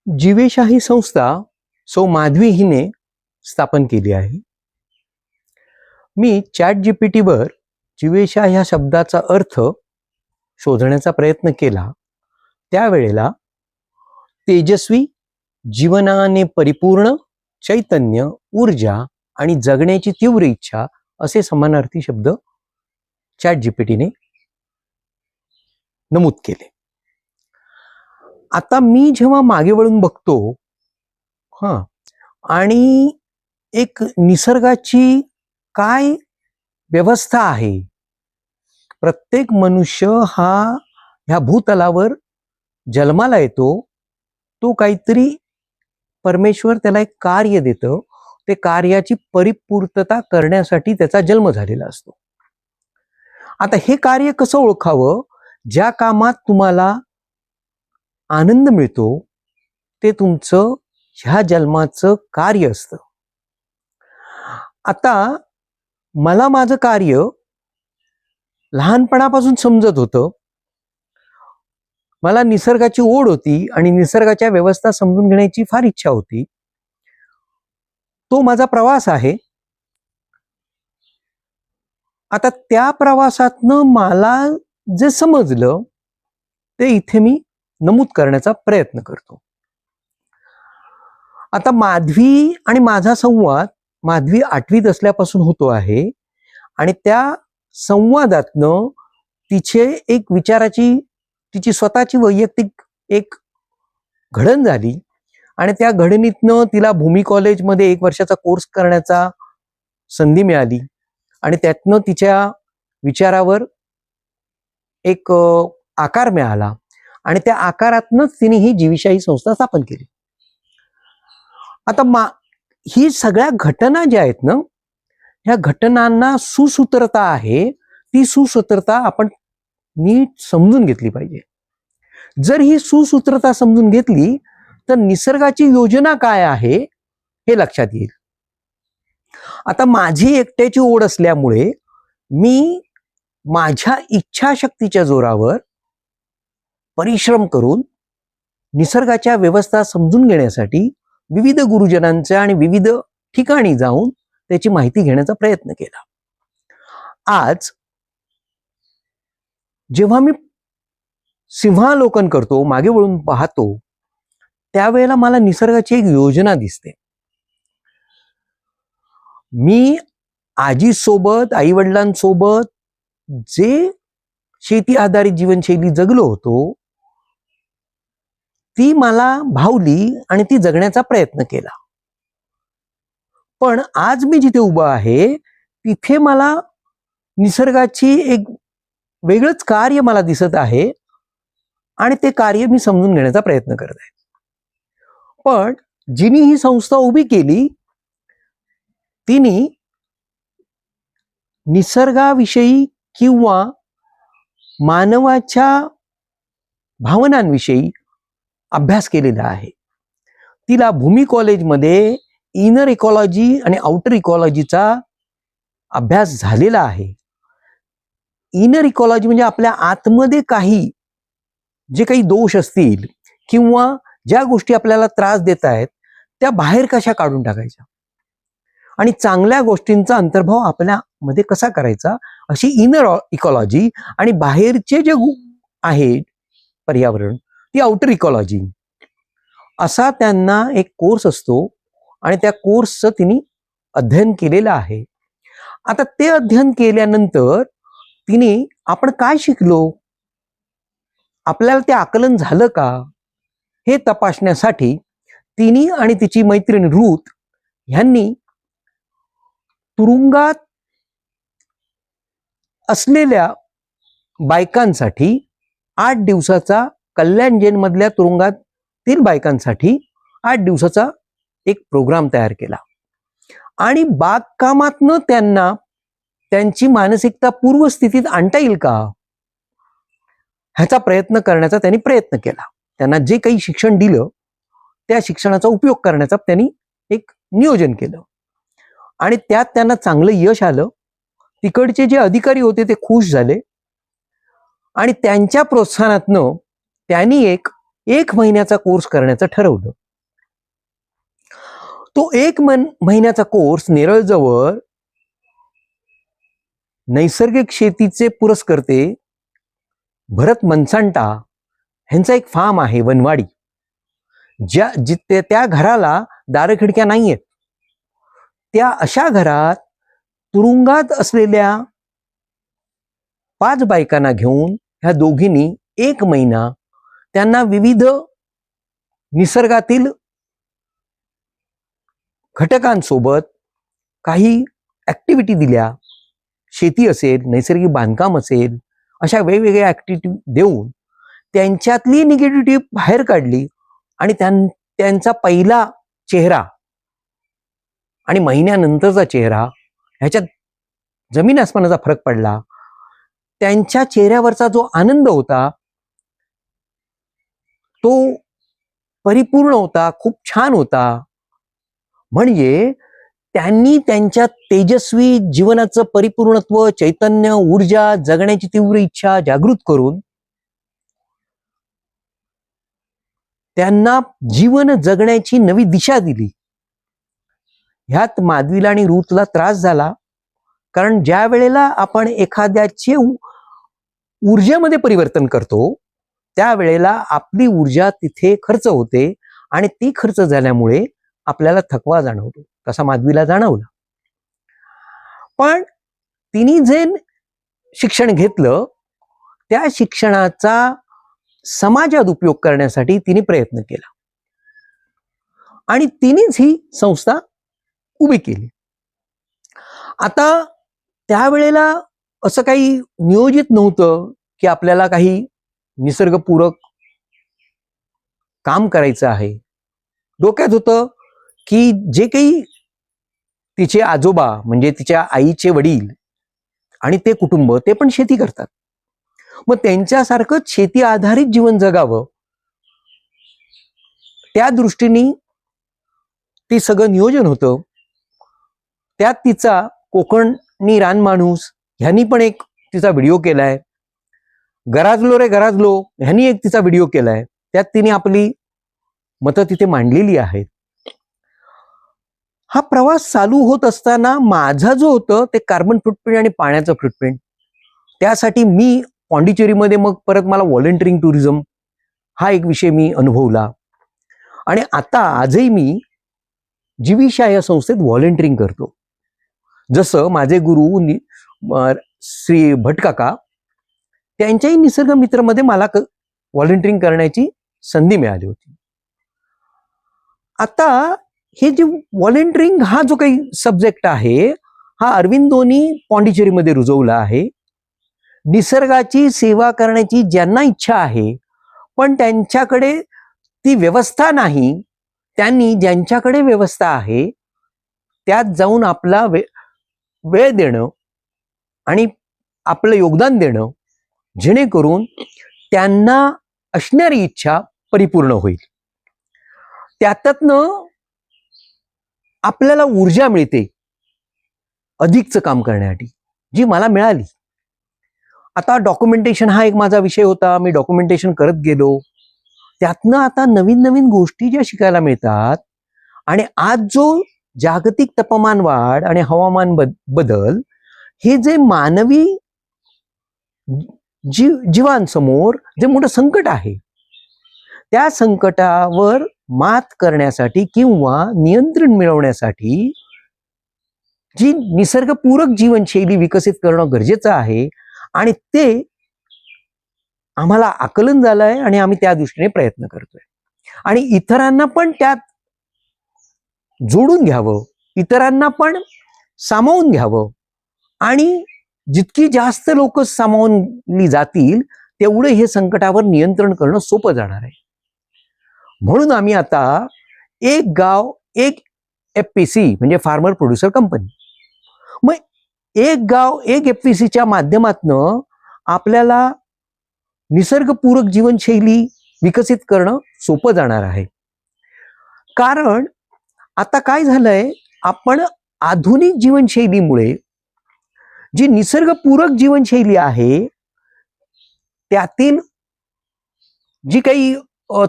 जीवेशा संस्था सौ माधवी हिने स्थापन केली आहे. मी चॅट जीपीटीवर जीवेशा ह्या शब्दाचा अर्थ शोधण्याचा प्रयत्न केला. त्यावेळेला तेजस्वी, जीवनाने परिपूर्ण, चैतन्य, ऊर्जा आणि जगण्याची तीव्र इच्छा असे समानार्थी शब्द चॅट जीपीटीने नमूद केले. आता मी जेव्हा मागे वळून बघतो आणि एक निसर्गाची काय व्यवस्था आहे, प्रत्येक मनुष्य हा ह्या भूतलावर जन्माला येतो, तो काहीतरी परमेश्वर त्याला एक कार्य देतं, ते कार्याची परिपूर्तता करण्यासाठी त्याचा जन्म झालेला असतो. आता हे कार्य कसं ओळखावं? ज्या कामात तुम्हाला आनंद मिळतो ते तुमचं ह्या जन्माचं कार्य असतं. आता मला माझं कार्य लहानपणापासून समजत होतं. मला निसर्गाची ओढ होती आणि निसर्गाच्या व्यवस्था समजून घेण्याची फार इच्छा होती. तो माझा प्रवास आहे. आता त्या प्रवासातनं मला जे समजलं ते इथे मी नमूद करण्याचा प्रयत्न करतो. आता माधवी आणि माझा संवाद, माधवी 8वीत असल्यापासून होतो आहे आणि त्या संवादातनं तिचे एक विचाराची, तिची स्वतःची वैयक्तिक एक घडण झाली आणि त्या घडणीतनं तिला भूमी कॉलेजमध्ये 1 वर्षाचा कोर्स करण्याचा संधी मिळाली आणि त्यातनं तिच्या विचारावर एक आकार मिळाला आणि त्या आकारातनंच तिने ही जीवेशा ही संस्था स्थापन केली. आता ही सगळ्या घटना ज्या आहेत ना, ह्या घटनांना सुसूत्रता आहे. ती सुसूत्रता आपण नीट समजून घेतली पाहिजे. जर ही सुसूत्रता समजून घेतली तर निसर्गाची योजना काय आहे हे लक्षात येईल. आता माझी एकट्याची ओढ असल्यामुळे मी माझ्या इच्छाशक्तीच्या जोरावर परिश्रम करून निसर्गाच्या व्यवस्था समजून घेण्यासाठी विविध गुरुजनांच्या आणि विविध ठिकाणी जाऊन त्याची माहिती घेण्याचा प्रयत्न केला. आज जेव्हा मी सिंहावलोकन करतो, मागे वळून पाहतो, त्यावेळेला मला निसर्गाची एक योजना दिसते. मी आजीसोबत, आई वडिलांसोबत जे शेती आधारित जीवनशैली जगलो होतो ती मला भावली आणि ती जगण्याचा प्रयत्न केला. पण आज मी जिथे उभा आहे तिथे मला निसर्गाची एक वेगळंच कार्य मला दिसत आहे आणि ते कार्य मी समजून घेण्याचा प्रयत्न करत आहे. पण जिनी ही संस्था उभी केली तिने निसर्गाविषयी किंवा मानवाच्या भावनांविषयी अभ्यास केलेला आहे. तिला भूमी कॉलेजमध्ये इनर इकॉलॉजी आणि आउटर इकॉलॉजीचा अभ्यास झालेला आहे. इनर इकॉलॉजी म्हणजे आपल्या आतमध्ये जे काही दोष असतील किंवा ज्या गोष्टी आपल्याला त्रास देत आहेत त्या बाहेर कशा काढून टाकायच्या आणि चांगल्या गोष्टींचा अंतर्भाव आपल्यामध्ये कसा करायचा, अशी इनर इकॉलॉजी. आणि बाहेरचे जे आहे पर्यावरण, ती आउटर इकॉलॉजी. असा त्यांना एक कोर्स असतो आणि त्या कोर्सचं तिने अध्ययन केलेलं आहे. आता ते अध्ययन केल्यानंतर तिने आपण काय शिकलो, आपल्याला ते आकलन झालं का, हे तपासण्यासाठी तिने आणि तिची मैत्रीण रूथ ह्यांनी तुरुंगात असलेल्या बायकांसाठी 8 दिवसाचा, कल्याण जेल मधल्या तुरुंगातील बायकांसाठी 8 दिवसाचा एक प्रोग्राम तयार केला आणि बागकामातनं त्यांना त्यांची मानसिकता पूर्वस्थितीत आणता येईल का ह्याचा प्रयत्न करण्याचा त्यांनी प्रयत्न केला. त्यांना जे काही शिक्षण दिलं त्या शिक्षणाचा उपयोग करण्याचा त्यांनी एक नियोजन केलं आणि त्यात त्यांना चांगलं यश आलं. तिकडचे जे अधिकारी होते ते खुश झाले आणि त्यांच्या प्रोत्साहनातनं त्यांनी एक 1 महिन्याचा कोर्स करण्याचं ठरवलं. तो 1 महिन्याचा कोर्स नेरळजवळ नैसर्गिक शेतीचे पुरस्कर्ते भरत मनसांटा ह्यांचा एक फार्म आहे वनवाडी, त्या घराला दारखिडक्या नाहीयेत. त्या अशा घरात तुरुंगात असलेल्या 5 बायकांना घेऊन ह्या दोघींनी 1 महिना त्यांना विविध निसर्गातील घटकांसोबत काही ऍक्टिव्हिटी दिल्या. शेती असेल, नैसर्गिक बांधकाम असेल, अशा वेगवेगळ्या ऍक्टिव्हिटी देऊन त्यांच्यातली निगेटिव्हिटी बाहेर काढली आणि त्यांचा पहिला चेहरा आणि महिन्यानंतरचा चेहरा ह्याच्यात जमीन आसमानाचा फरक पडला. त्यांच्या चेहऱ्यावरचा जो आनंद होता तो परिपूर्ण होता, खूप छान होता. म्हणजे त्यांनी त्यांच्या तेजस्वी जीवनाचं परिपूर्णत्व, चैतन्य, ऊर्जा, जगण्याची तीव्र इच्छा जागृत करून त्यांना जीवन जगण्याची नवी दिशा दिली. ह्यात माधवीला आणि रूथला त्रास झाला, कारण ज्या वेळेला आपण एखाद्याचे ऊर्जेमध्ये परिवर्तन करतो त्यावेळेला आपली ऊर्जा तिथे खर्च होते आणि ती खर्च झाल्यामुळे आपल्याला थकवा जाणवतो. तसा माधवीला जाणवला. पण तिने जे शिक्षण घेतलं त्या शिक्षणाचा समाजात उपयोग करण्यासाठी तिने प्रयत्न केला आणि तिनेच ही संस्था उभी केली. आता त्यावेळेला असं काही नियोजित नव्हतं की आपल्याला काही निसर्गपूरक काम करायचं आहे. डोक्यात होतं की जे काही तिचे आजोबा म्हणजे तिच्या आईचे वडील आणि ते कुटुंब ते पण शेती करतात, मग त्यांच्यासारखंच शेती आधारित जीवन जगावं त्या दृष्टीने ते सगळं नियोजन होतं. त्यात तिचा कोकणी रानमाणूस ह्यांनी पण एक तिचा व्हिडिओ केलाय. गराजलो रे गराजलो ह्यांनी एक तिचा व्हिडिओ केलाय. त्यात तिने आपली मतं तिथे मांडलेली आहेत. हा प्रवास चालू होत असताना माझा जो होतं ते कार्बन फुटप्रिंट आणि पाण्याचं फुटप्रिंट, त्यासाठी मी पॉंडिचेरीमध्ये मग परत मला व्हॉलंटिअरिंग टुरिझम हा एक विषय मी अनुभवला आणि आता आजही मी जीविशा या संस्थेत व्हॉलंटिअरिंग करतो. जसं माझे गुरु श्री भटकाका त्यांच्याही निसर्ग मित्रमध्ये मला व्हॉलंटिअरिंग करण्याची संधी मिळाली होती. आता हे जे व्हॉलंटिअरिंग हा जो काही सब्जेक्ट आहे हा अरविंदोनी पॉंडिचेरीमध्ये रुजवला आहे. निसर्गाची सेवा करण्याची ज्यांना इच्छा आहे पण त्यांच्याकडे ती व्यवस्था नाही, त्यांनी ज्यांच्याकडे व्यवस्था आहे त्यात जाऊन आपला वेळ देणं आणि आपलं योगदान देणं, जेणेकरून त्यांना असणारी इच्छा परिपूर्ण होईल. त्यातनं आपल्याला ऊर्जा मिळते अधिकचं काम करण्यासाठी, जी मला मिळाली. आता डॉक्युमेंटेशन हा एक माझा विषय होता. मी डॉक्युमेंटेशन करत गेलो. त्यातनं आता नवीन नवीन गोष्टी ज्या शिकायला मिळतात आणि आज जो जागतिक तापमान वाढ आणि हवामान बदल हे जे मानवी जीवांसमोर जे मोठं संकट आहे, त्या संकटावर मात करण्यासाठी किंवा नियंत्रण मिळवण्यासाठी जी निसर्गपूरक जीवनशैली विकसित करणं गरजेचं आहे आणि ते आम्हाला आकलन झालंय आणि आम्ही त्या दृष्टीने प्रयत्न करतोय आणि इतरांना पण त्यात जोडून घ्यावं, इतरांना पण सामावून घ्यावं आणि जितकी जास्त लोक सामावली जातील तेवढे हे संकटावर नियंत्रण करणं सोपं जाणार आहे. म्हणून आम्ही आता एक गाव एक FPC म्हणजे फार्मर प्रोड्युसर कंपनी, मग एक गाव एक FPCच्या माध्यमातून आपल्याला निसर्गपूरक जीवनशैली विकसित करणं सोपं जाणार आहे. कारण आता काय झालंय, आपण आधुनिक जीवनशैलीमुळे जी निसर्गपूरक जीवनशैली आहे त्यातील जी काही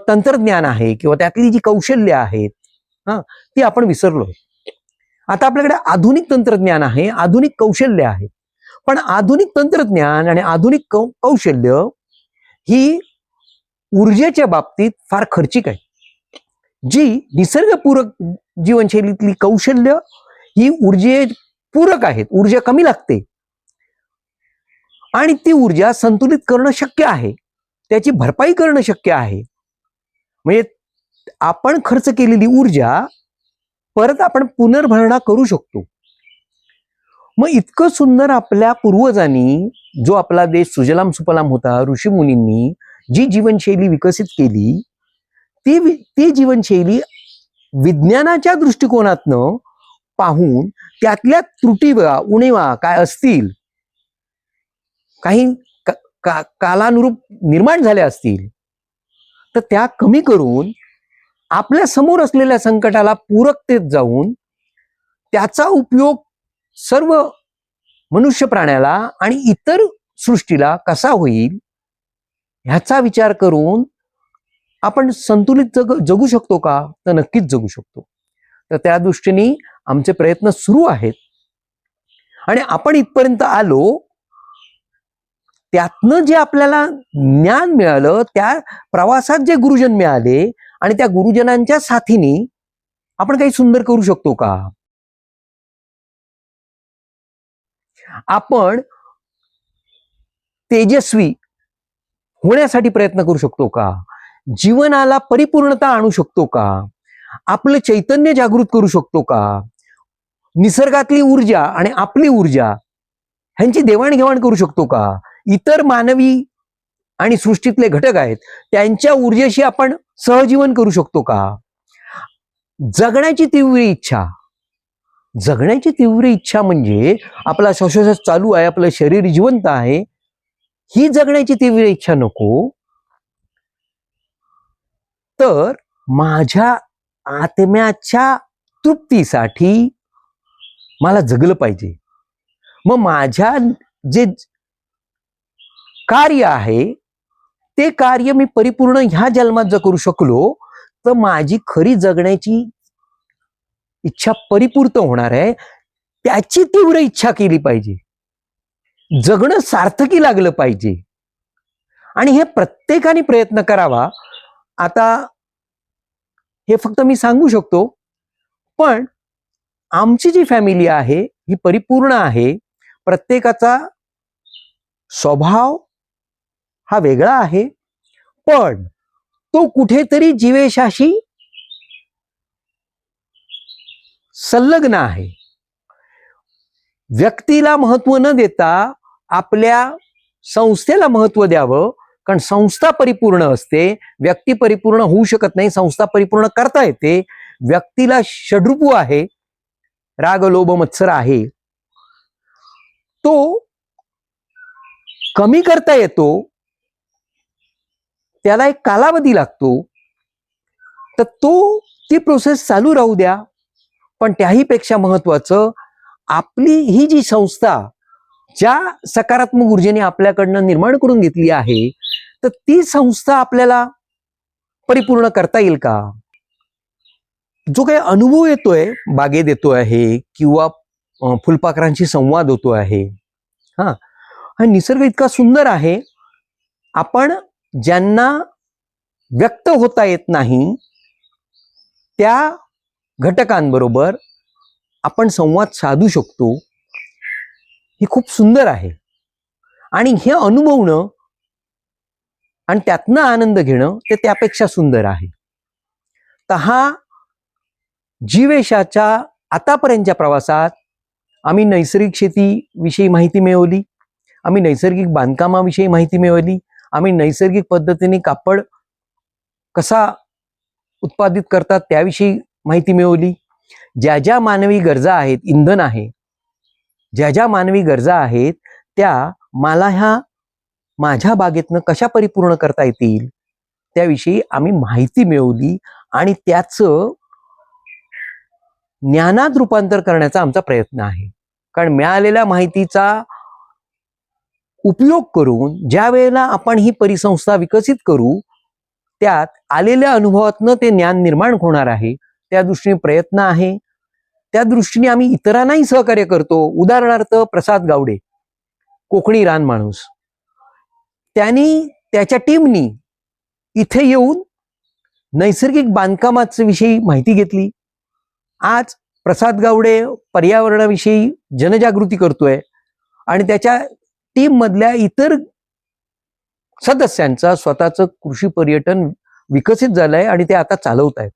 तंत्रज्ञान आहे किंवा त्यातली जी कौशल्य आहेत ती आपण विसरलोय. आता आपल्याकडे आधुनिक तंत्रज्ञान आहे, आधुनिक कौशल्य आहे, पण आधुनिक तंत्रज्ञान आणि आधुनिक कौशल्य ही ऊर्जेच्या बाबतीत फार खर्चिक आहे. जी निसर्गपूरक जीवनशैलीतली कौशल्य ही ऊर्जेपूरक आहेत, ऊर्जा कमी लागते आणि ती ऊर्जा संतुलित करणं शक्य आहे, त्याची भरपाई करणं शक्य आहे. म्हणजे आपण खर्च केलेली ऊर्जा परत आपण पुनर्भरणा करू शकतो. मग इतकं सुंदर आपल्या पूर्वजांनी, जो आपला देश सुजलाम सुफलाम होता, ऋषीमुनींनी जी जीवनशैली विकसित केली, ती जीवनशैली विज्ञानाच्या दृष्टिकोनातनं पाहून त्यातल्या त्रुटी उणीवा काय असतील, काही कालानुरूप निर्माण झाल्या असतील, तर त्या कमी करून आपल्या समोर असलेल्या संकटाला पूरकतेत जाऊन त्याचा उपयोग सर्व मनुष्य प्राण्याला आणि इतर सृष्टीला कसा होईल ह्याचा विचार करून आपण संतुलित जगू शकतो का? तर नक्कीच जगू शकतो. तर त्या दृष्टीने आमचे प्रयत्न सुरू आहेत आणि आपण इथपर्यंत आलो, त्यातनं जे आपल्याला ज्ञान मिळालं, त्या प्रवासात जे गुरुजन मिळाले आणि त्या गुरुजनांच्या साथीने आपण काही सुंदर करू शकतो का? आपण तेजस्वी होण्यासाठी प्रयत्न करू शकतो का? जीवनाला परिपूर्णता आणू शकतो का? आपलं चैतन्य जागृत करू शकतो का? निसर्गातली ऊर्जा आणि आपली ऊर्जा ह्यांची देवाणघेवाण करू शकतो का? इतर मानवी आणि सृष्टीतले घटक आहेत त्यांच्या ऊर्जेशी आपण सहजीवन करू शकतो का? जगण्याची तीव्र इच्छा म्हणजे आपला श्वासोच्छ्वास चालू आहे, आपलं शरीर जिवंत आहे, ही जगण्याची तीव्र इच्छा नको, तर माझ्या आत्म्याच्या तृप्तीसाठी मला जगलं पाहिजे. मग माझ्या जे कार्य आहे ते कार्य मी परिपूर्ण ह्या जन्मात जर करू शकलो तर माझी खरी जगण्याची इच्छा परिपूर्ण होणार आहे. त्याची तीव्र इच्छा केली पाहिजे, जगणं सार्थकी लागलं पाहिजे आणि हे प्रत्येकाने प्रयत्न करावा. आता हे फक्त मी सांगू शकतो, पण आमची जी फॅमिली आहे ही परिपूर्ण आहे. प्रत्येकाचा स्वभाव हा वेगळा आहे, पण तो कुठेतरी जीवेशाशी संलग्न आहे. व्यक्तीला महत्व न देता आपल्या संस्थेला महत्व द्यावं, कारण संस्था परिपूर्ण असते, व्यक्ती परिपूर्ण होऊ शकत नाही, संस्था परिपूर्ण करता येते. व्यक्तीला षड्रूप आहे, राग लोभ मत्सर आहे, तो कमी करता येतो, त्याला एक कालावधी लागतो, तर ती प्रोसेस चालू राहू द्या. पण त्याही पेक्षा महत्वाचं, आपली ही जी संस्था ज्या सकारात्मक ऊर्जेने आपल्याकडनं निर्माण करून घेतली आहे, तर ती संस्था आपल्याला परिपूर्ण करता येईल का? जो काही अनुभव येतोय, बागेत येतो आहे किंवा फुलपाखरांशी संवाद होतो आहे, हा निसर्ग इतका सुंदर आहे. आपण ज्यांना व्यक्त होता येत नाही त्या घटकांबरोबर आपण संवाद साधू शकतो. हे खूप सुंदर आहे आणि हे अनुभवणं आणि त्यातनं आनंद घेणं ते त्यापेक्षा सुंदर आहे. तर हा जीवेशाच्या आतापर्यंतच्या प्रवासात आम्ही नैसर्गिक शेतीविषयी माहिती मिळवली, आम्ही नैसर्गिक बांधकामाविषयी माहिती मिळवली, आम्ही नैसर्गिक पद्धतीने कापड कसा उत्पादित करतात त्याविषयी माहिती मिळवली. ज्या ज्या मानवी गरजा आहेत, इंधन आहे, ज्या ज्या मानवी गरजा आहेत त्या मला ह्या माझ्या बागेतनं कशा परिपूर्ण करता येतील त्याविषयी आम्ही माहिती मिळवली आणि त्याचं ज्ञानात रूपांतर करण्याचा आमचा प्रयत्न आहे. कारण मिळालेल्या माहितीचा उपयोग करून ज्या वेळेला आपण ही परिसंस्था विकसित करू त्यात आलेल्या अनुभवातनं ते ज्ञान निर्माण होणार आहे, त्या दृष्टीने प्रयत्न आहे. त्या दृष्टीने आम्ही इतरांनाही सहकार्य करतो. उदाहरणार्थ प्रसाद गावडे, कोकणी रान माणूस, त्यांनी त्याच्या टीमनी इथे येऊन नैसर्गिक बांधकामाच्या विषयी माहिती घेतली. आज प्रसाद गावडे पर्यावरणाविषयी जनजागृती करतोय आणि त्याच्या टीम मधल्या इतर सदस्यांचा स्वतःचं कृषी पर्यटन विकसित झालंय आणि ते आता चालवत आहेत.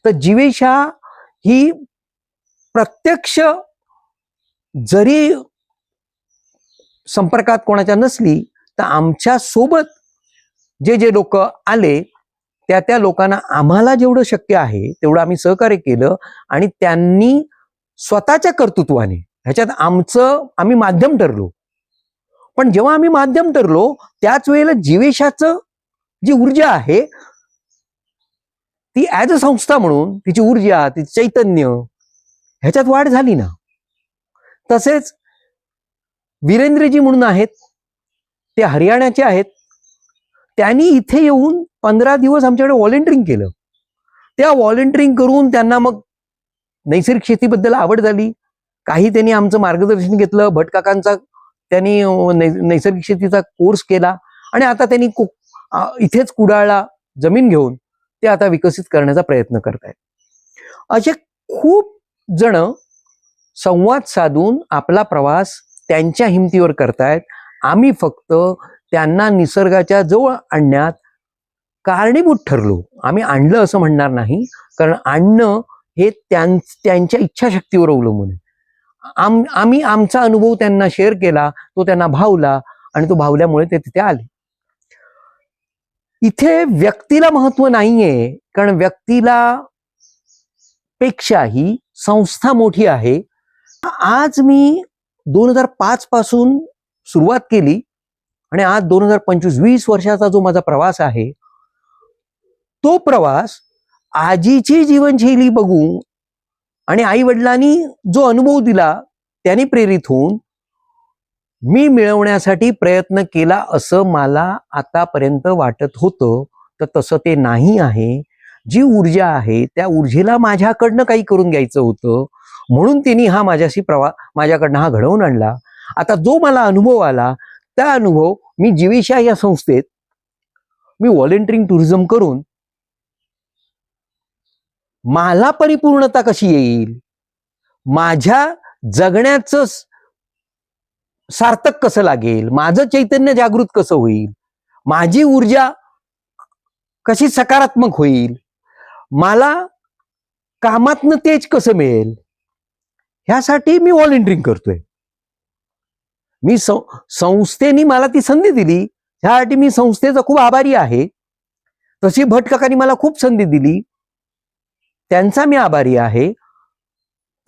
तर जीवेशा ही प्रत्यक्ष जरी संपर्कात कोणाच्या नसली तर आमच्या सोबत जे जे लोक आले त्या लोकांना आम्हाला जेवढं शक्य आहे तेवढं आम्ही सहकार्य केलं आणि त्यांनी स्वतःच्या कर्तृत्वाने ह्याच्यात आम्ही माध्यम ठरलो. पण जेव्हा आम्ही माध्यम ठरलो त्याच वेळेला जीवेशाचं जी ऊर्जा आहे ती ऍज अ संस्था म्हणून तिची ऊर्जा, तिचे चैतन्य ह्याच्यात वाढ झाली ना. तसेच वीरेंद्रजी म्हणून आहेत, ते हरियाणाचे आहेत. त्यांनी इथे येऊन 15 दिवस आमच्याकडे व्हॉलेंटिअरिंग केलं. त्या व्हॉलेंटिअरिंग करून त्यांना मग नैसर्गिक शेतीबद्दल आवड झाली. काही त्यांनी आमचं मार्गदर्शन घेतलं. भटकाकांचा त्यांनी नैसर्गिक शेतीचा कोर्स केला आणि आता त्यांनी इथेच कुडाळला जमीन घेऊन ते आता विकसित करण्याचा प्रयत्न करतायत. असे खूप जण संवाद साधून आपला प्रवास त्यांच्या हिमतीवर करतायत. आम्ही फक्त त्यांना निसर्गाच्या जवळ आणण्यात कारणीभूत ठरलो. आम्ही आणलं असं म्हणणार नाही, कारण आणणं हे त्यांच्या इच्छाशक्तीवर अवलंबून आहे. आम्ही आमचा अनुभव त्यांना शेअर केला, तो त्यांना भावला आणि तो भावल्यामुळे ते तिथे आले. इथे व्यक्तीला महत्व नाहीये, कारण व्यक्तीला पेक्षाही संस्था मोठी आहे. आज मी 2005 पासून सुरुवात केली आणि आज 2025 वर्षाचा जो माझा प्रवास आहे तो प्रवास आजीची जीवनशैली बघून आणि आई वडिलांनी जो अनुभव दिला त्याने प्रेरित होऊन मी मिळवण्यासाठी प्रयत्न केला असं मला आतापर्यंत वाटत होतं. तर तसं ते नाही आहे. जी ऊर्जा आहे त्या ऊर्जेला माझ्याकडनं काही करून घ्यायचं होतं, म्हणून त्यांनी माझ्याकडनं हा घडवून आणला. आता जो मला अनुभव आला त्या अनुभव मी जीवेशा या संस्थेत मी व्हॉलेंटिअरिंग टुरिझम करून मला परिपूर्णता कशी येईल, माझ्या जगण्याचं सार्थक कसं लागेल, माझं चैतन्य जागृत कसं होईल, माझी ऊर्जा कशी सकारात्मक होईल, मला कामातनं तेज कसं मिळेल, ह्यासाठी मी व्हॉलेंटिअरिंग करतोय. मी संस्थेने मला ती संधी दिली, ह्यासाठी मी संस्थेचा खूप आभारी आहे. तशी भटकाकांनी मला खूप संधी दिली, त्यांचा मी आभारी आहे.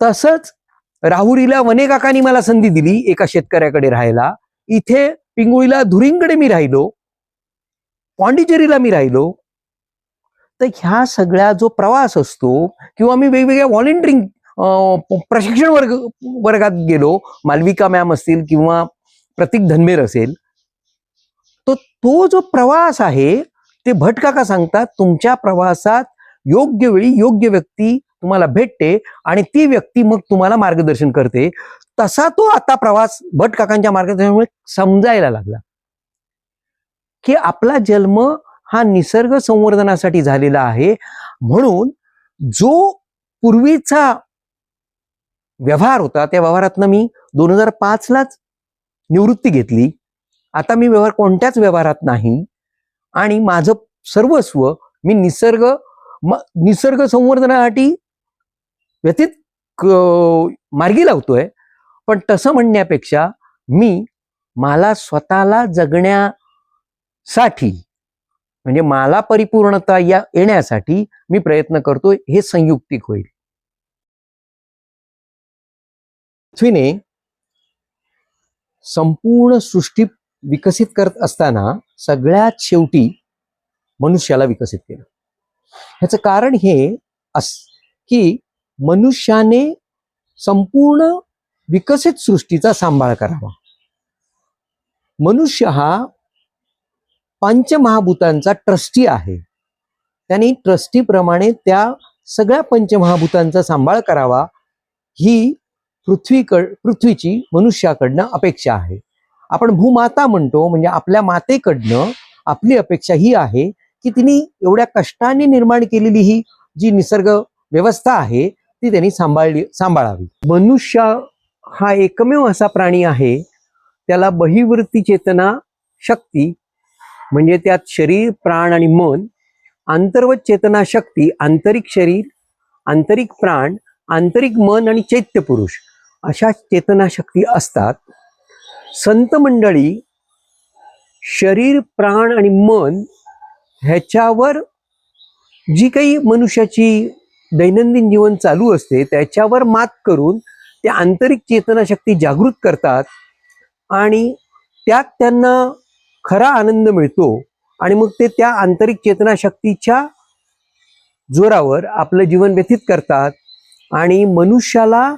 तसंच राहुरीला वनेकाकांनी मला संधी दिली एका शेतकऱ्याकडे राहायला. इथे पिंगुळीला धुरींकडे मी राहिलो, पॉंडिचेरीला मी राहिलो. तर ह्या सगळ्या जो प्रवास असतो किंवा मी वेगवेगळ्या व्हॉलेंटिअरिंग प्रशिक्षण वर्गात गेलो, मालविका मॅम असतील किंवा प्रतीक धनमेर असेल, तो जो प्रवास आहे ते भटकाका सांगतात, तुमच्या प्रवासात योग्य वेळी योग्य व्यक्ती तुम्हाला भेटते आणि ती व्यक्ती मग तुम्हाला मार्गदर्शन करते. तसा तो आता प्रवास भटकाकांच्या मार्गदर्शनामुळे समजायला लागला की आपला जन्म हा निसर्ग संवर्धनासाठी झालेला आहे. म्हणून जो पूर्वीचा व्यवहार होता त्या व्यवहारातनं मी 2005 लाच निवृत्ती घेतली. आता मी कोणत्याच व्यवहारात नाही आणि माझं सर्वस्व मी निसर्ग संवर्धनासाठी व्यतीत मार्गी लावतोय. पण तसं म्हणण्यापेक्षा मला स्वतःला जगण्यासाठी म्हणजे मला परिपूर्णता येण्यासाठी मी प्रयत्न करतोय, हे संयुक्तिक होईल. पृथ्वीने संपूर्ण सृष्टी विकसित करत असताना सगळ्यात शेवटी मनुष्याला विकसित केलं. ह्याचं कारण हे की मनुष्याने संपूर्ण विकसित सृष्टीचा सांभाळ करावा. मनुष्य हा पंचमहाभूतांचा ट्रस्टी आहे. त्यांनी ट्रस्टीप्रमाणे त्या सगळ्या पंचमहाभूतांचा सांभाळ करावा ही पृथ्वीची मनुष्याकडनं अपेक्षा आहे. आपण भूमाता म्हणतो, म्हणजे आपल्या मातेकडनं आपली अपेक्षा ही आहे की तिने एवढ्या कष्टाने निर्माण केलेली ही जी निसर्ग व्यवस्था आहे ती त्यांनी सांभाळावी. मनुष्य हा एकमेव असा प्राणी आहे त्याला बहिर्वृत्ती चेतना शक्ती, म्हणजे त्यात शरीर, प्राण आणि मन, अंतर्वत चेतना शक्ती, आंतरिक शरीर, आंतरिक प्राण, आंतरिक मन आणि चैत्य पुरुष अशा चेतना शक्ती असतात. संत मंडळी शरीर, प्राण आणि मन ह्याच्यावर जी काही मनुष्याची दैनंदिन जीवन चालू असते त्याच्यावर मात करून त्या आंतरिक चेतना शक्ती जागृत करतात आणि त्यात त्यांना खरा आनंद मिळतो आणि मग ते त्या आंतरिक चेतना शक्तीच्या जोरावर आपलं जीवन व्यतीत करतात आणि मनुष्याला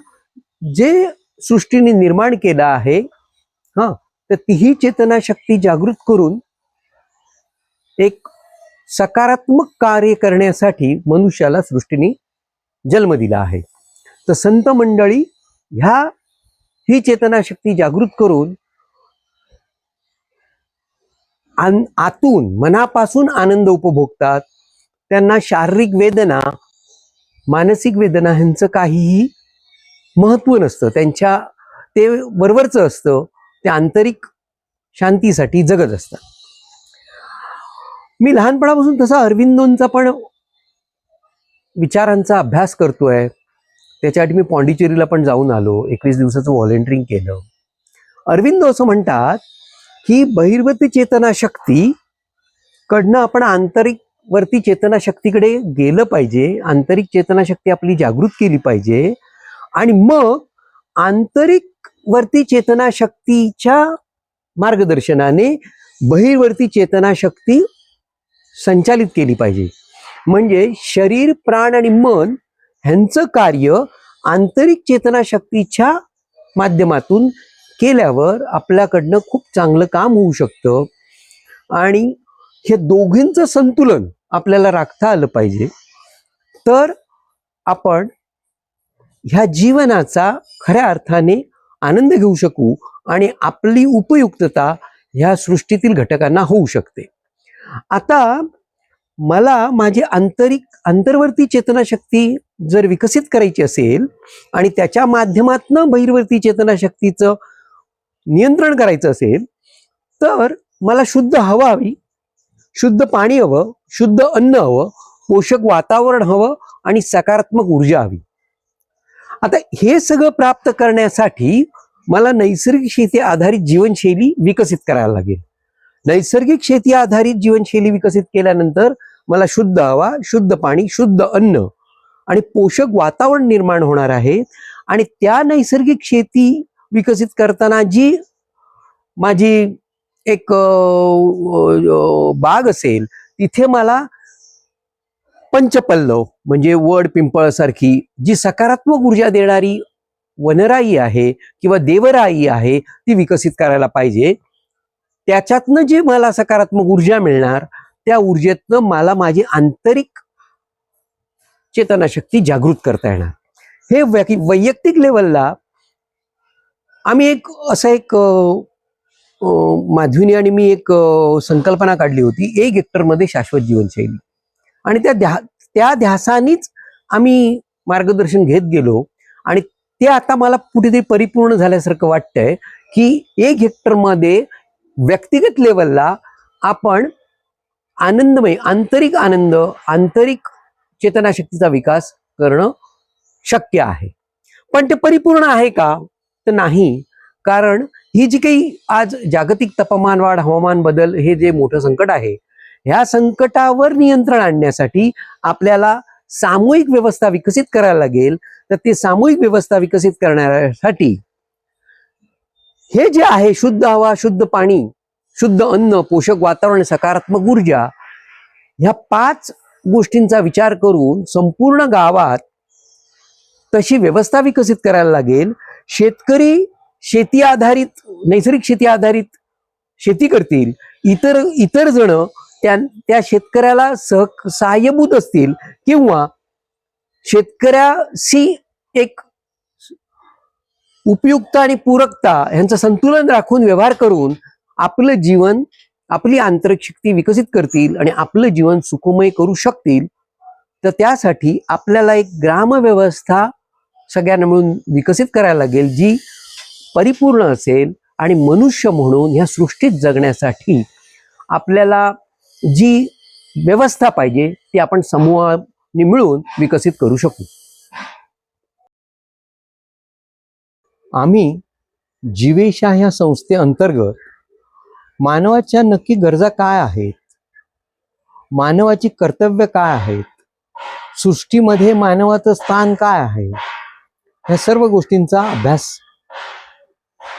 जे सृष्टीने निर्माण केलं आहे तर तीही चेतना शक्ती जागृत करून एक सकारात्मक कार्य करण्यासाठी मनुष्याला सृष्टीने जन्म दिला आहे. तर संत मंडळी ही चेतना शक्ती जागृत करून आतून मनापासून आनंद उपभोगतात. त्यांना शारीरिक वेदना, मानसिक वेदना ह्यांचं काहीही महत्व नसतं, ते बरोबरचं असतं. ते आंतरिक शांतीसाठी जगत असतात. मी लहानपणापासून तसा अरविंदोंचा पण विचारांचा अभ्यास करतोय. त्याच्यासाठी मी पॉंडिचेरीला पण जाऊन आलो, 21 दिवसाचं व्हॉलेंटिअरिंग केलं. अरविंदो असं म्हणतात की बहिर्वती चेतना शक्ती कडनं आपण आंतरिक वरती चेतना शक्तीकडे गेलं पाहिजे, आंतरिक चेतना शक्ती आपली जागृत केली पाहिजे आणि मग आंतरिक वरती चेतना शक्तीच्या मार्गदर्शनाने बहिर्वर्ती चेतना शक्ती संचालित केली पाहिजे. म्हणजे शरीर, प्राण आणि मन ह्यांचं कार्य आंतरिक चेतना शक्तीच्या माध्यमातून केल्यावर आपल्याकडनं खूप चांगलं काम होऊ शकतं आणि हे दोघींचं संतुलन आपल्याला राखता आलं पाहिजे. तर आपण ह्या जीवनाचा खऱ्या अर्थाने आनंद घेऊ शकू आणि आपली उपयुक्तता ह्या सृष्टीतील घटकांना होऊ शकते. आता मला माझी अंतर्वर्ती चेतना शक्ती जर विकसित करायची असेल आणि त्याच्या माध्यमातून बहिर्वर्ती चेतना शक्तीचं नियंत्रण करायचं असेल तर मला शुद्ध हवा हवी, शुद्ध पाणी हवं, शुद्ध अन्न हवं, पोषक वातावरण हवं आणि सकारात्मक ऊर्जा हवी. आता हे सगळं प्राप्त करण्यासाठी मला नैसर्गिक शेती आधारित जीवनशैली विकसित करायला लागेल. नैसर्गिक शेती आधारित जीवनशैली विकसित केल्यानंतर मला शुद्ध हवा, शुद्ध पाणी, शुद्ध अन्न आणि पोषक वातावरण निर्माण होणार आहे आणि त्या नैसर्गिक शेती विकसित करताना जी माझी एक बाग असेल तिथे मला पंचपल्लव म्हणजे वड, पिंपळ सारखी जी सकारात्मक ऊर्जा देणारी वनराई आहे किंवा देवराई आहे ती विकसित करायला पाहिजे. त्याच्यातनं जे मला सकारात्मक ऊर्जा मिळणार त्या ऊर्जेतनं मला माझी आंतरिक चेतनाशक्ती जागृत करता येणार. हे वैयक्तिक लेवलला आम्ही माधविनी आणि मी एक संकल्पना काढली होती, 1 हेक्टरमध्ये शाश्वत जीवनशैली, आणि त्या ध्यासानीच आम्ही मार्गदर्शन घेत गेलो आणि ते आता मला कुठेतरी परिपूर्ण झाल्यासारखं वाटतंय की 1 हेक्टरमध्ये व्यक्तिगत लेवलला आपण आनंदमय आंतरिक आनंद, आंतरिक चेतनाशक्तीचा विकास करणं शक्य आहे. पण ते परिपूर्ण आहे का? तर नाही. कारण ही जी काही आज जागतिक तापमान वाढ, हवामान बदल हे जे मोठं संकट आहे, ह्या संकटावर नियंत्रण आणण्यासाठी आपल्याला सामूहिक व्यवस्था विकसित करायला लागेल. तर ते सामूहिक व्यवस्था विकसित करण्यासाठी हे जे आहे शुद्ध हवा, शुद्ध पाणी, शुद्ध अन्न, पोषक वातावरण, सकारात्मक ऊर्जा, ह्या 5 गोष्टींचा विचार करून संपूर्ण गावात तशी व्यवस्था विकसित करायला लागेल. शेतकरी शेती आधारित, नैसर्गिक शेती आधारित शेती करतील, इतर इतर जण त्या शेतकऱ्याला सहाय्यभूत असतील किंवा शेतकऱ्याशी एक उपयुक्तता आणि पूरकता यांचं संतुलन राखून व्यवहार करून आपलं जीवन, आपली आंतरिक शक्ती विकसित करतील आणि आपलं जीवन सुखमय करू शकतील. तर त्यासाठी आपल्याला एक ग्रामव्यवस्था सगळ्यांना मिळून विकसित करायला लागेल, जी परिपूर्ण असेल आणि मनुष्य म्हणून ह्या सृष्टीत जगण्यासाठी आपल्याला जी व्यवस्था पाहिजे ती आपण समूहाने मिळून विकसित करू शकू. आम्ही जीवेशा ह्या संस्थेअंतर्गत मानवाच्या नक्की गरजा काय आहेत, मानवाची कर्तव्य काय आहेत, सृष्टीमध्ये मानवाचं स्थान काय आहे, ह्या सर्व गोष्टींचा अभ्यास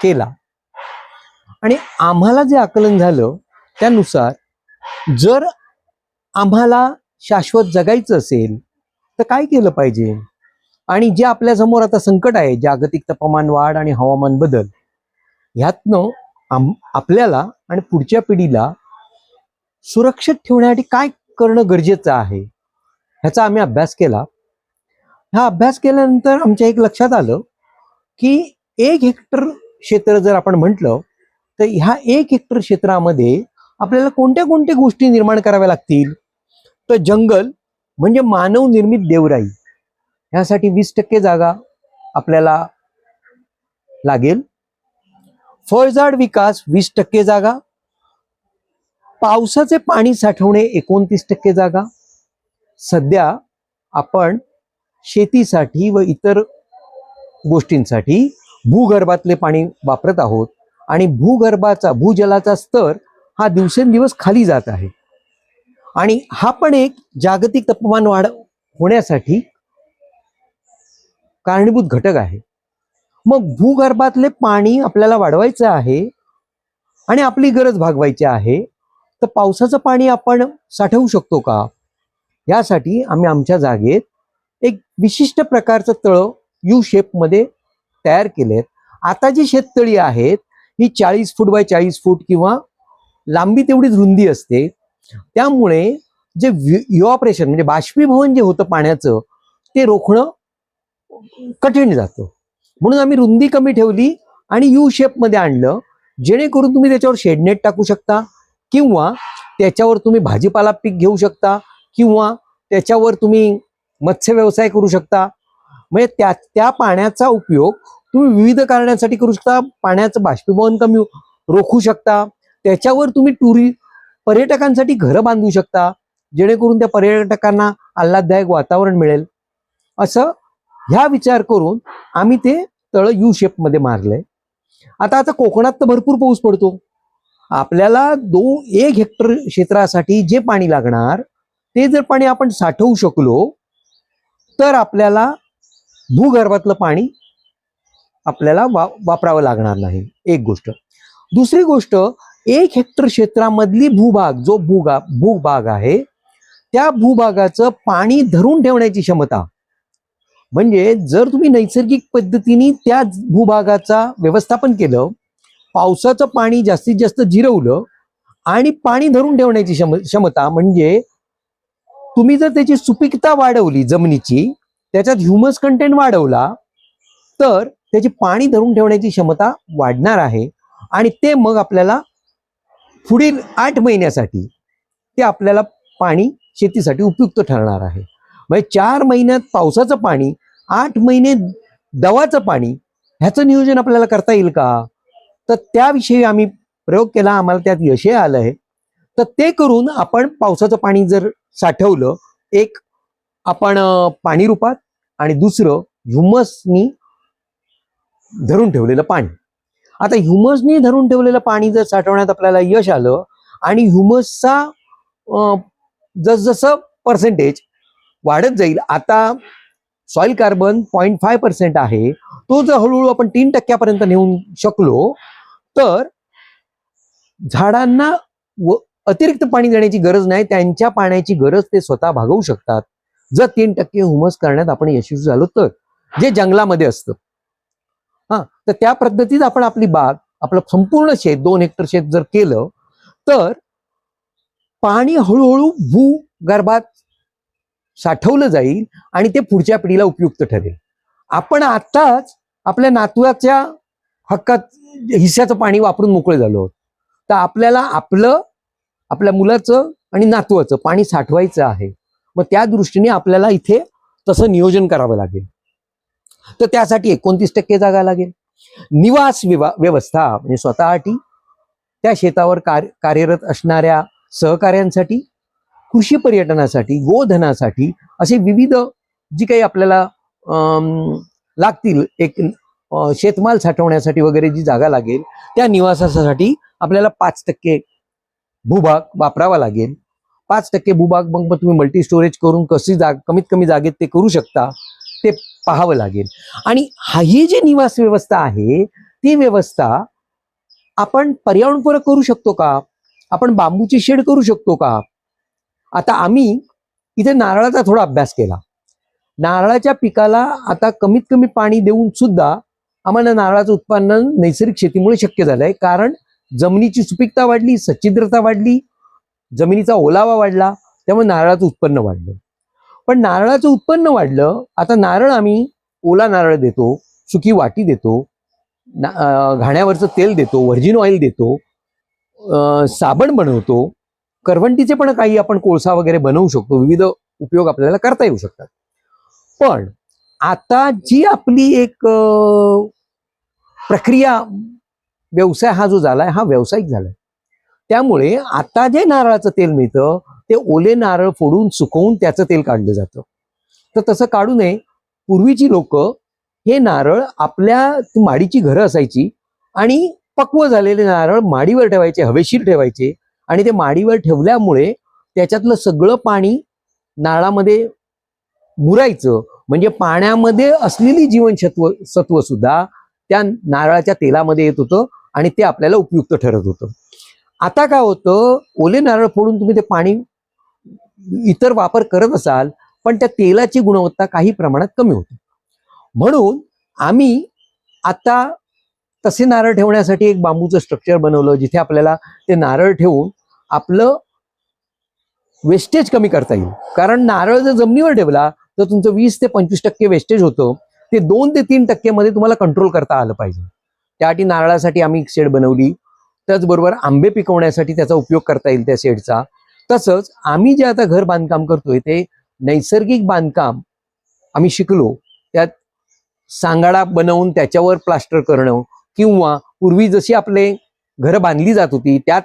केला. आणि आम्हाला जे आकलन झालं त्यानुसार जर आम्हाला शाश्वत जगायचं असेल तर काय केलं पाहिजे, आणि जे आपल्या समोर आता संकट आहे, जागतिक तापमान वाढ आणि हवामान बदल, ह्यातनं आपल्याला आणि पुढच्या पिढीला सुरक्षित ठेवण्यासाठी काय करणं गरजेचं आहे ह्याचा आम्ही अभ्यास केला. हा अभ्यास केल्यानंतर आमच्या एक लक्षात आलं की 1 हेक्टर क्षेत्र जर आपण म्हटलं तर ह्या 1 हेक्टर क्षेत्रामध्ये आपल्याला कोणत्या कोणत्या गोष्टी निर्माण कराव्या लागतील. तर जंगल म्हणजे मानव निर्मित देवराई, ह्यासाठी 20% जागा आपल्याला लागेल. फळझाड विकास 20% जागा, पावसाचे पाणी साठवणे 29% जागा. सध्या आपण शेतीसाठी व इतर गोष्टींसाठी भूगर्भातले पाणी वापरत आहोत आणि भूजलाचा स्तर हा दिवसेंदिवस खाली जात आहे आणि हा पण एक जागतिक तापमान वाढ होण्यासाठी कारणीभूत घटक आहे. मग भूगर्भातले पाणी आपल्याला वाढवायचं आहे आणि आपली गरज भागवायची आहे, तर पावसाचं पाणी आपण साठवू शकतो का, यासाठी आम्ही आमच्या जागेत एक विशिष्ट प्रकारचं तळं यू शेप मध्ये तयार केलेत. आता जी शेततळी आहेत ही 40 फूट बाय 40 फूट किंवा लांबी तेवढीच रुंदी असते. त्यामुळे जे इव्हॅपोरेशन म्हणजे बाष्पीभवन जे होतं पाण्याचं ते रोखणं कठीण जातं. म्हणून आम्ही रुंदी कमी ठेवली आणि यू शेप मध्ये आणलं, जेणेकरून तुम्ही त्याच्यावर शेडनेट टाकू शकता किंवा त्याच्यावर तुम्ही भाजीपाला पीक घेऊ शकता किंवा त्याच्यावर तुम्ही मत्स्य व्यवसाय करू शकता. म्हणजे त्या पाण्याचा उपयोग तुम्ही विविध कारणांसाठी करू शकता. पाण्याचं बाष्पीभवन कमी रोखू शकता. त्याच्यावर तुम्ही पर्यटकांसाठी घरं बांधू शकता, जेणेकरून त्या पर्यटकांना आल्हाददायक वातावरण मिळेल. असं ह्या विचार करून आम्ही ते तळ यू शेप मध्ये मारलंय. आता कोकणात तर भरपूर पाऊस पडतो. आपल्याला 1 हेक्टर क्षेत्रासाठी जे पाणी लागणार ते जर पाणी आपण साठवू शकलो तर आपल्याला भूगर्भातलं पाणी आपल्याला वापरावं लागणार नाही. एक गोष्ट. दुसरी गोष्ट, 1 हेक्टर क्षेत्रामधली भूभाग आहे त्या भूभागाचं पाणी धरून ठेवण्याची क्षमता, म्हणजे जर तुम्ही नैसर्गिक पद्धतीने त्या भूभागाचा व्यवस्थापन केलं, पावसाचं पाणी जास्तीत जास्त जिरवलं आणि पाणी धरून ठेवण्याची क्षमता, म्हणजे तुम्ही जर त्याची सुपीकता वाढवली जमिनीची, त्याच्यात ह्युमस कंटेंट वाढवला तर त्याची पाणी धरून ठेवण्याची क्षमता वाढणार आहे आणि ते मग आपल्याला पुढील 8 महिन्यासाठी ते आपल्याला पाणी शेतीसाठी उपयुक्त ठरणार आहे. म्हणजे 4 महिन्यात पावसाचं पाणी, 8 महिने दवाचं पाणी, ह्याचं नियोजन आपल्याला करता येईल का? तर त्याविषयी आम्ही प्रयोग केला, आम्हाला त्यात यश आलंय. तर ते करून आपण पावसाचं पाणी जर साठवलं, एक आपण पाणी रूपात आणि दुसरं ह्युमसनी धरून ठेवलेलं पाणी. आता ह्युमसनी धरून ठेवलेलं पाणी जर साठवण्यात आपल्याला यश आलं आणि ह्युमसचा जसजसं पर्सेंटेज वाढत जाईल, आता सॉइल कार्बन 0.5% आहे, तो जर हळूहळू आपण 3% नेऊन शकलो तर झाडांना अतिरिक्त पाणी देण्याची गरज नाही, त्यांच्या पाण्याची गरज ते स्वतः भागवू शकतात. जर 3% ह्युमस करण्यात आपण यशस्वी झालो तर, जे जंगलामध्ये असतं. तर त्या पद्धतीत आपण आपली बाग, आपलं संपूर्ण शेत 2 हेक्टर शेत जर केलं तर पाणी हळूहळू भूगर्भात साठवलं जाईल आणि ते पुढच्या पिढीला उपयुक्त ठरेल. आपण आताच आपल्या नातवाच्या हक्कात हिस्साचं पाणी वापरून मोकळे झालो आहोत. तर आपल्याला आपल्या मुलाचं आणि नातवाचं पाणी साठवायचं आहे. मग त्या दृष्टीने आपल्याला इथे तसं नियोजन करावं लागेल. तर त्यासाठी 29% जागा लागेल. निवास व्यवस्था म्हणजे स्वतःसाठी, त्या शेतावर कार्यरत असणाऱ्या सहकार्यांसाठी, कृषी पर्यटनासाठी, गोधनासाठी, असे विविध जी काही आपल्याला लागतील, एक शेतमाल साठवण्यासाठी वगैरे जी जागा लागेल, त्या निवासासाठी आपल्याला 5% भूभाग वापरावा लागेल. 5% भूभाग मग तुम्ही मल्टी स्टोरेज करून कशी कमीत कमी जागेत ते करू शकता ते पाहावं लागेल. आणि ही जी निवास व्यवस्था आहे, ती व्यवस्था आपण पर्यावरणपूरक करू शकतो का? आपण बांबूची शेड करू शकतो का? आता आम्ही इथे नारळाचा थोडा अभ्यास केला. नारळाच्या पिकाला आता कमीत कमी पाणी देऊन सुद्धा आम्हाला नारळाचं उत्पादन नैसर्गिक शेतीमुळे शक्य झालंय. कारण जमिनीची सुपीकता वाढली, सच्छिद्रता वाढली, जमिनीचा ओलावा वाढला, त्यामुळे नारळाचं उत्पन्न वाढलं. पण नारळाचं उत्पन्न वाढलं, आता नारळ आम्ही ओला नारळ देतो, सुकी वाटी देतो, घाण्यावरचं तेल देतो, व्हर्जिन ऑइल देतो, साबण बनवतो, करवंटीचे पण काही आपण कोळसा वगैरे बनवू शकतो. विविध उपयोग आपल्याला करता येऊ शकतात. पण आता जी आपली एक प्रक्रिया, व्यवसाय हा जो झालाय, हा व्यावसायिक झालाय. त्यामुळे आता जे नारळाचं तेल मिळतं ते ओले नारळ फोडून सुकवून त्याचं तेल काढलं जातं. तर तसं काढू नये. पूर्वीची लोक हे नारळ, आपल्या माडीची घरं असायची आणि पक्व झालेले नारळ माडीवर ठेवायचे, हवेशीर ठेवायचे, आणि ते माडीवर ठेवल्यामुळे त्याच्यातलं सगळं पाणी नारळामध्ये मुरायचं. म्हणजे पाण्यामध्ये असलेली जीवनसत्व सुद्धा त्या नारळाच्या तेलामध्ये येत होतं आणि ते आपल्याला उपयुक्त ठरत होतं. आता काय होतं, ओले नारळ फोडून तुम्ही ते पाणी इतर वापर करत असाल, पण त्या तेलाची गुणवत्ता काही प्रमाणात कमी होते. म्हणून आम्ही आता तसे नारळ ठेवण्यासाठी एक बांबूचं स्ट्रक्चर बनवलं, जिथे आपल्याला ते नारळ ठेवून आपलं वेस्टेज कमी करता येईल. कारण नारळ जर जमिनीवर ठेवला तर तुमचं 20 ते 25% वेस्टेज होतं. ते 2 ते 3% मध्ये तुम्हाला कंट्रोल करता आलं पाहिजे. त्यासाठी नारळासाठी आम्ही एक शेड बनवली. त्याचबरोबर आंबे पिकवण्यासाठी त्याचा उपयोग करता येईल त्या शेडचा. तसंच आम्ही जे आता घर बांधकाम करतोय ते नैसर्गिक बांधकाम आम्ही शिकलो. त्यात सांगाडा बनवून त्याच्यावर प्लास्टर करणं, किंवा पूर्वी जशी आपले घरं बांधली जात होती त्यात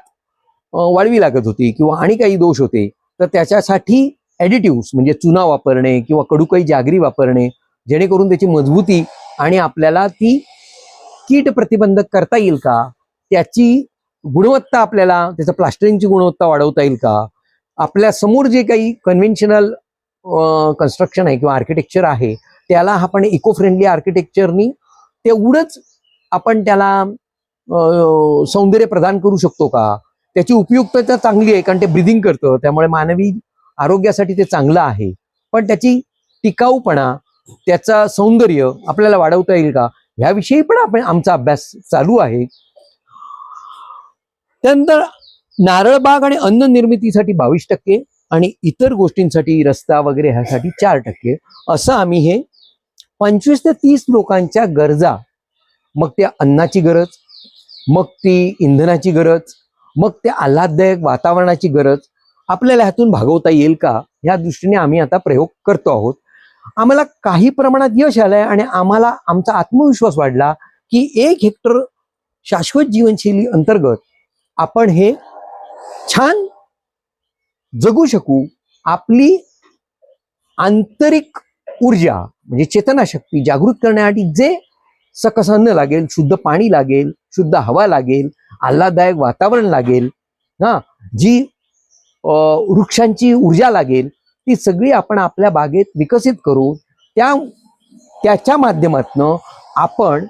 वाळवी लागत होती किंवा आणि काही दोष होते, तर त्याच्यासाठी ॲडिटिव्स म्हणजे चुना वापरणे किंवा कडूकई जागरी वापरणे, जेणेकरून त्याची मजबूती आणि आपल्याला ती कीट प्रतिबंधक करता येईल का, त्याची गुणवत्ता, आपल्याला त्याचं प्लास्टरिंगची गुणवत्ता वाढवता येईल का, आपल्या समोर जे काही कन्व्हेन्शनल कन्स्ट्रक्शन आहे किंवा आर्किटेक्चर आहे त्याला आपण इको फ्रेंडली आर्किटेक्चरनी तेवढंच आपण त्याला सौंदर्य प्रदान करू शकतो का, त्याची उपयुक्तता चांगली आहे कारण ते ब्रिदिंग करतं, त्यामुळे मानवी आरोग्यासाठी ते चांगलं आहे, पण त्याची टिकाऊपणा, त्याचा सौंदर्य आपल्याला वाढवता येईल का, ह्याविषयी पण आमचा अभ्यास चालू आहे. त्यानंतर नारळ बाग आणि अन्न निर्मितीसाठी 22% आणि इतर गोष्टींसाठी, रस्ता वगैरे ह्यासाठी 4%, असं आम्ही हे 25 ते 30 लोकांच्या गरजा, मग त्या अन्नाची गरज, मग ती इंधनाची गरज, मग ते आल्हाददायक वातावरणाची गरज आपल्याला ह्यातून भागवता येईल का, या दृष्टीने आम्ही आता प्रयोग करतो आहोत. आम्हाला काही प्रमाणात यश आलंय आणि आम्हाला आमचा आत्मविश्वास वाढला की 1 हेक्टर शाश्वत जीवनशैली अंतर्गत आपण हे छान जगू शकू. आपली आंतरिक ऊर्जा म्हणजे चेतनाशक्ती जागृत करण्यासाठी जे सकस अन्न लागेल, शुद्ध पाणी लागेल, शुद्ध हवा लागेल, आल्हाददायक वातावरण लागेल, जी वृक्षांची ऊर्जा लागेल, ती सगळी आपण आपल्या बागेत विकसित करू. त्याच्या माध्यमातून आपण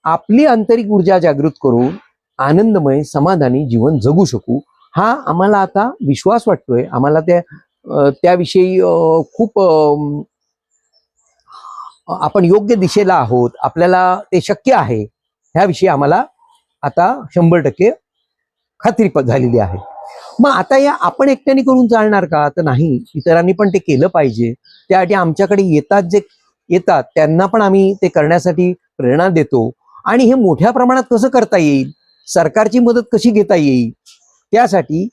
आपली आंतरिक ऊर्जा जागृत करून आनंदमय समाधानी जीवन जगू शकू. हा आम्हाला आता विश्वास वाटतोय. आम्हाला त्याविषयी खूप आपण योग्य दिशेला आहोत, आपल्याला ते शक्य आहे, ह्याविषयी आम्हाला आता 100% खात्री झालेली आहे. मग आता या आपण एकट्याने करून चालणार का? तर नाही, इतरांनी पण ते केलं पाहिजे. त्यासाठी आमच्याकडे जे येतात त्यांना पण आम्ही ते करण्यासाठी प्रेरणा देतो. आणि हे मोठ्या प्रमाणात कसं करता येईल, सरकारची मदत कशी घेता येईल, त्यासाठी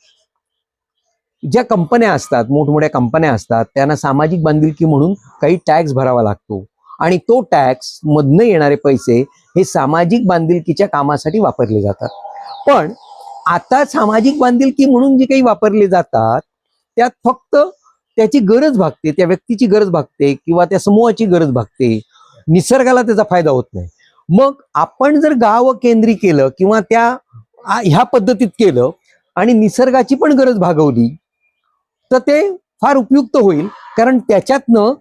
ज्या कंपन्या असतात, मोठमोठ्या कंपन्या असतात, त्यांना सामाजिक बांधिलकी म्हणून काही टॅक्स भरावा लागतो आणि तो टॅक्स मधनं येणारे पैसे हे सामाजिक बांधिलकीच्या कामासाठी वापरले जातात. पण आता सामाजिक बांधिलकी म्हणून जे काही वापरले जातात त्यात फक्त त्याची गरज भागते, त्या व्यक्तीची गरज भागते किंवा त्या समूहाची गरज भागते, निसर्गाला त्याचा फायदा होत नाही. मग आपण जर गाव केंद्री केलं किंवा ह्या पद्धतीत केलं आणि निसर्गाची पण गरज भागवली तर ते फार उपयुक्त होईल. कारण त्याच्यातनं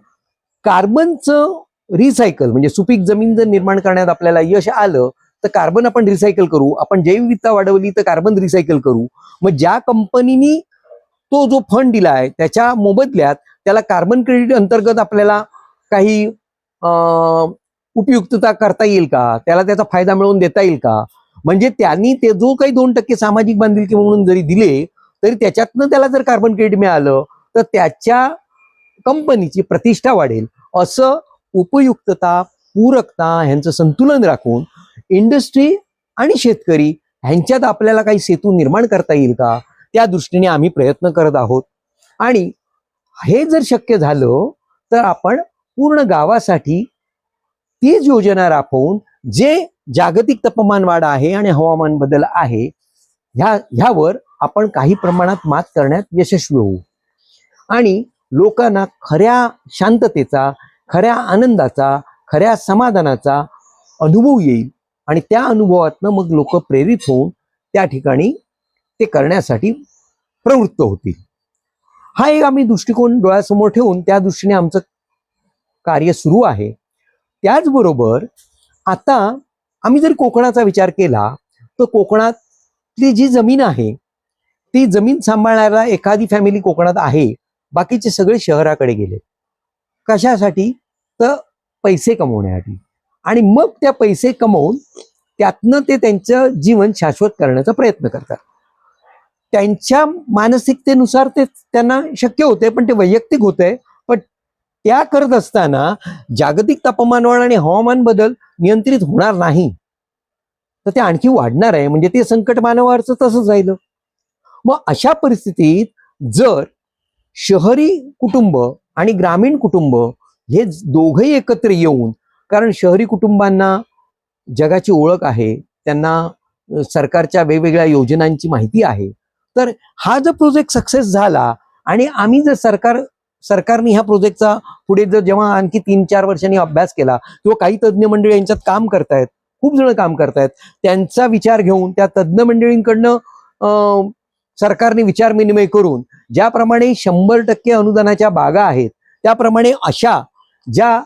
कार्बनचं रिसायकल म्हणजे सुपीक जमीन जर निर्माण करण्यात आपल्याला यश आलं तर कार्बन आपण रिसायकल करू, आपण जैवविविधता वाढवली तर कार्बन रिसायकल करू. मग ज्या कंपनीनी तो जो फंड दिलाय त्याच्या मोबदल्यात त्याला कार्बन क्रेडिट अंतर्गत आपल्याला काही उपयुक्तता करता येईल का, त्याला त्याचा फायदा मिळवून देता येईल का? म्हणजे त्यांनी ते जो काही 2% सामाजिक बांधिलकी म्हणून जरी दिले तरी त्याच्यातनं त्याला जर कार्बन क्रेडिट मिळालं तर त्याच्या कंपनीची प्रतिष्ठा वाढेल. असं उपयुक्तता, पूरकता ह्यांचं संतुलन राखून इंडस्ट्री आणि शेतकरी ह्यांच्यात आपल्याला काही सेतू निर्माण करता येईल का, त्या दृष्टीने आम्ही प्रयत्न करत आहोत. आणि हे जर शक्य झालं तर आपण पूर्ण गावासाठी तीच योजना राबवून जे जागतिक तापमान वाढ आहे आणि हवामान बदल आहे ह्यावर आपण काही प्रमाणात मात करण्यात यशस्वी होऊ आणि लोकांना खऱ्या शांततेचा, खऱ्या आनंदाचा, खऱ्या समाधानाचा अनुभव येईल आणि त्या अनुभवातनं मग लोक प्रेरित होऊन त्या ठिकाणी ते करण्यासाठी प्रवृत्त होतील. हा एक आम्ही दृष्टिकोन डोळ्यासमोर ठेवून त्या दृष्टीने आमचं कार्य सुरू आहे. त्याचबरोबर आता आम्ही जर कोकणाचा विचार केला तर कोकणातली जी जमीन आहे ती जमीन सांभाळणारा एखादी फॅमिली कोकणात आहे, बाकीचे सगळे शहराकडे गेले. कशासाठी? तर पैसे कमवण्यासाठी. आणि मग त्या पैसे कमवून त्यातनं ते त्यांचं जीवन शाश्वत करण्याचा प्रयत्न करतात. त्यांच्या मानसिकतेनुसार ते त्यांना शक्य होते, पण ते वैयक्तिक होते. पण त्या करत असताना जागतिक तापमान वाढ आणि हवामान बदल नियंत्रित होणार नाही तर ते आणखी वाढणार आहे. म्हणजे ते संकट मानवावरचं तसंच राहिलं. मग अशा परिस्थितीत जर शहरी कुटुंब आणि ग्रामीण कुटुंब हे दोघंही एकत्र येऊन, कारण शहरी कुटुंबांना जगाची ओळख आहे, त्यांना सरकारच्या वेगवेगळ्या योजनांची माहिती आहे, तर हा जर प्रोजेक्ट सक्सेस झाला आणि आम्ही जर सरकारने ह्या प्रोजेक्टचा पुढे जर जेव्हा आणखी 3-4 वर्षांनी अभ्यास केला किंवा काही तज्ज्ञ मंडळी यांच्यात काम करतायत, खूप जण काम करतायत, त्यांचा विचार घेऊन त्या तज्ज्ञ मंडळींकडनं सरकारने विचार विनिमय करून ज्याप्रमाणे 100% अनुदानाच्या बागा आहेत त्याप्रमाणे अशा ज्या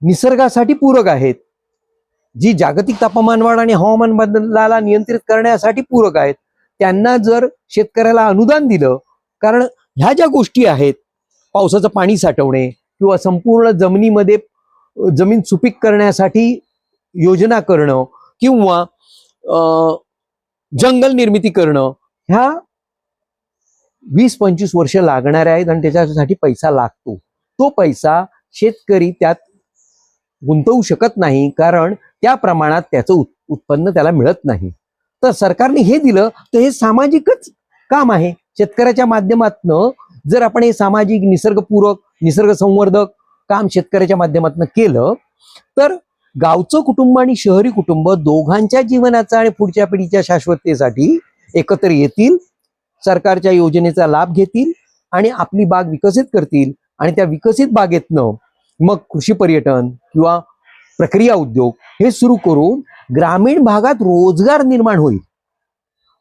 निसर्गासाठी पूरक आहेत, जी जागतिक तापमान वाढ आणि हवामान बदलाला नियंत्रित करण्यासाठी पूरक आहेत, त्यांना जर शेतकऱ्याला अनुदान दिलं, कारण ह्या ज्या गोष्टी आहेत, पावसाचं पाणी साठवणे किंवा संपूर्ण जमिनीमध्ये जमीन सुपीक करण्यासाठी योजना करणं किंवा जंगल निर्मिती करणं, ह्या 20-25 वर्ष लागणाऱ्या आहेत आणि त्याच्यासाठी पैसा लागतो. तो पैसा शेतकरी त्यात गुंतवू शकत नाही, कारण त्या प्रमाणात त्याचं उत्पन्न त्याला मिळत नाही. तर सरकारने हे दिलं तर हे सामाजिकच काम आहे. शेतकऱ्याच्या माध्यमातून जर आपण हे सामाजिक, निसर्गपूरक, निसर्ग संवर्धक काम शेतकऱ्याच्या माध्यमातून केलं तर गावचं कुटुंब आणि शहरी कुटुंब दोघांच्या जीवनाचा आणि पुढच्या पिढीच्या शाश्वततेसाठी एकत्र येतील, सरकारच्या योजनेचा लाभ घेतील आणि आपली बाग विकसित करतील. आणि त्या विकसित बागेतनं मग कृषी पर्यटन किंवा प्रक्रिया उद्योग हे सुरू करून ग्रामीण भागात रोजगार निर्माण होईल.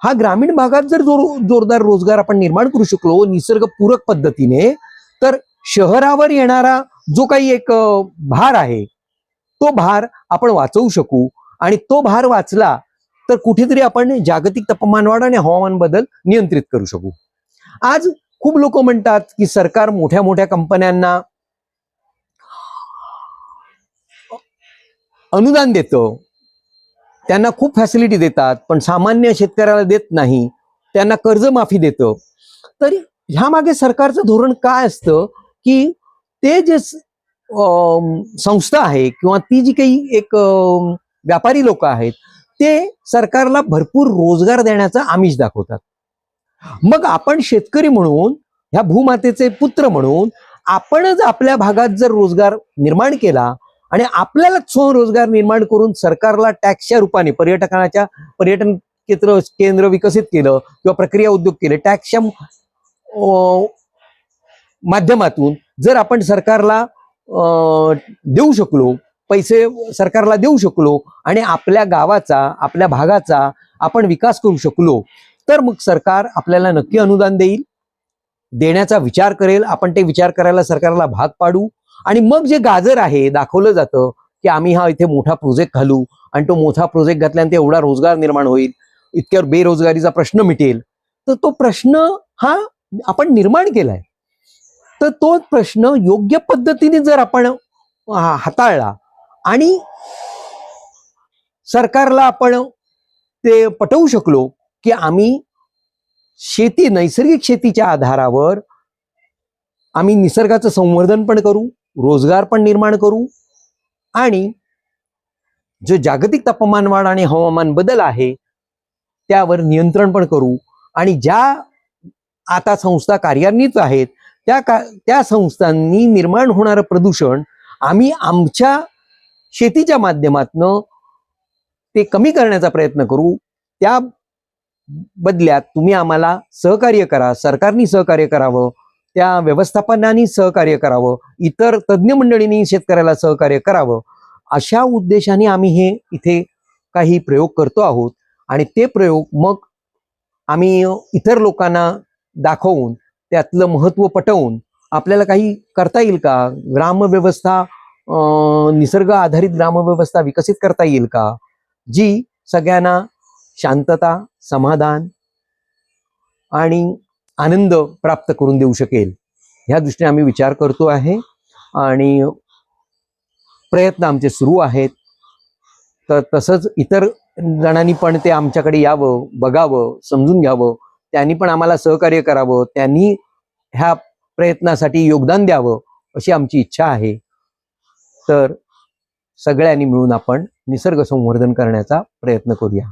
हा ग्रामीण भागात जर जोरदार रोजगार आपण निर्माण करू शकलो निसर्गपूरक पद्धतीने, तर शहरावर येणारा जो काही एक भार आहे तो भार आपण वाचवू शकू. आणि तो भार वाचला तर कुठेतरी आपण जागतिक तापमान वाढ आणि हवामान बदल नियंत्रित करू शकू. आज खूप लोक म्हणतात की सरकार मोठ्या मोठ्या कंपन्यांना अनुदान देतं, त्यांना खूप फॅसिलिटी देतात, पण सामान्य शेतकऱ्याला देत नाही, त्यांना कर्जमाफी देतं. तर ह्या मागे सरकारचं धोरण काय असतं की ते जे संस्था आहे किंवा ती जी काही एक व्यापारी लोक आहेत ते सरकारला भरपूर रोजगार देण्याचं आमिष दाखवतात. मग आपण शेतकरी म्हणून, ह्या भूमातेचे पुत्र म्हणून आपणच आपल्या भागात जर रोजगार निर्माण केला आणि आपल्यालाच स्वरोजगार निर्माण करून सरकारला टॅक्सच्या रूपाने पर्यटन केंद्र विकसित केलं किंवा प्रक्रिया उद्योग केले, टॅक्सच्या माध्यमातून जर आपण सरकारला देऊ शकलो, पैसे सरकारला देऊ शकलो आणि आपल्या गावाचा, आपल्या भागाचा आपण विकास करू शकलो, तर मग सरकार आपल्याला नक्की अनुदान देण्याचा विचार करेल. आपण ते विचार करायला सरकारला भाग पाडू आणि मग जे गाजर आहे दाखवलं जातं की आम्ही हा इथे मोठा प्रोजेक्ट घालू आणि तो मोठा प्रोजेक्ट घातल्यानंतर एवढा रोजगार निर्माण होईल, इतक्यावर बेरोजगारीचा प्रश्न मिटेल. तर तो प्रश्न हा आपण निर्माण केलाय, तर तो प्रश्न योग्य पद्धतीने जर आपण हाताळला आणि सरकारला आपण ते पटवू शकलो की आम्ही शेती, नैसर्गिक शेतीच्या आधारावर आम्ही निसर्गाचं संवर्धन पण करू, रोजगार पण निर्माण करू आणि जो जागतिक तापमान वाढ आणि हवामान बदल आहे त्यावर नियंत्रण पण करू आणि ज्या आता संस्था कार्यान्वित आहेत त्या संस्थांनी निर्माण होणारं प्रदूषण आम्ही आमच्या शेतीच्या माध्यमातून ते कमी करण्याचा प्रयत्न करू. त्या बदल्यात तुम्ही आम्हाला सहकार्य करा, सरकारनी सहकार्य करावं, त्या व्यवस्थापनाने सहकार्य करावं, इतर तज्ज्ञ मंडळींनी शेतकऱ्याला सहकार्य करावं, अशा उद्देशाने आम्ही हे इथे काही प्रयोग करतो आहोत. आणि ते प्रयोग मग आम्ही इतर लोकांना दाखवून त्यातलं महत्त्व पटवून आपल्याला काही करता येईल का, ग्रामव्यवस्था, निसर्ग आधारित ग्रामव्यवस्था विकसित करता येईल का, जी सगळ्यांना शांतता, समाधान आणि आनंद प्राप्त करून देऊ शकेल, ह्या दृष्टीने आम्ही विचार करतो आहे आणि प्रयत्न आमचे सुरू आहेत. तर तसंच इतर जणांनी पण ते आमच्याकडे यावं, बघावं, समजून घ्यावं, त्यांनी पण आम्हाला सहकार्य करावं, त्यांनी ह्या प्रयत्नासाठी योगदान द्यावं अशी आमची इच्छा आहे. तर सगळ्यांनी मिळून आपण निसर्ग संवर्धन करण्याचा प्रयत्न करूया.